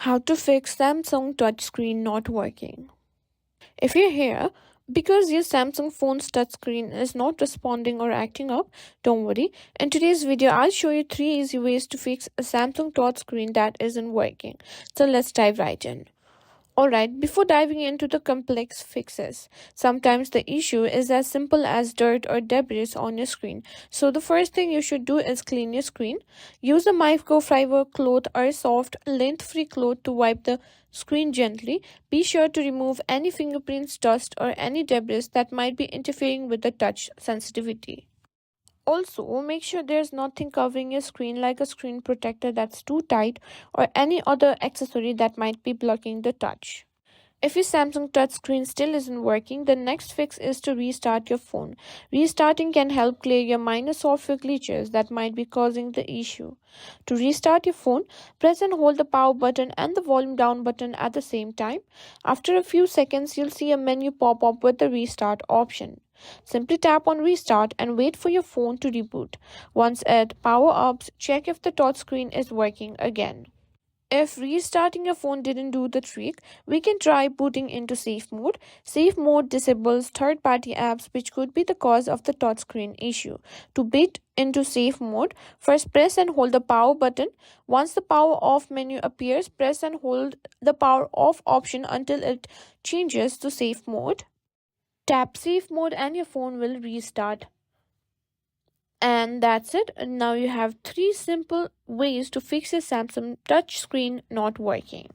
How to fix Samsung touchscreen not working. If you're here because your Samsung phone's touchscreen is not responding or acting up, don't worry. In today's video, I'll show you 3 easy ways to fix a Samsung touchscreen that isn't working. So let's dive right in. Alright, before diving into the complex fixes, sometimes the issue is as simple as dirt or debris on your screen. So the first thing you should do is clean your screen. Use a microfiber cloth or a soft, lint-free cloth to wipe the screen gently. Be sure to remove any fingerprints, dust, or any debris that might be interfering with the touch sensitivity. Also, make sure there's nothing covering your screen like a screen protector that's too tight or any other accessory that might be blocking the touch. If your Samsung touchscreen still isn't working, the next fix is to restart your phone. Restarting can help clear your minor software glitches that might be causing the issue. To restart your phone, press and hold the power button and the volume down button at the same time. After a few seconds, you'll see a menu pop up with the restart option. Simply tap on restart and wait for your phone to reboot. Once it power ups, check if the touchscreen is working again. If restarting your phone didn't do the trick, we can try booting into safe mode. Safe mode disables third-party apps which could be the cause of the touchscreen issue. To boot into safe mode, first press and hold the power button. Once the power off menu appears, press and hold the power off option until it changes to safe mode. Tap safe mode and your phone will restart. And that's it. Now you have 3 simple ways to fix your Samsung touchscreen not working.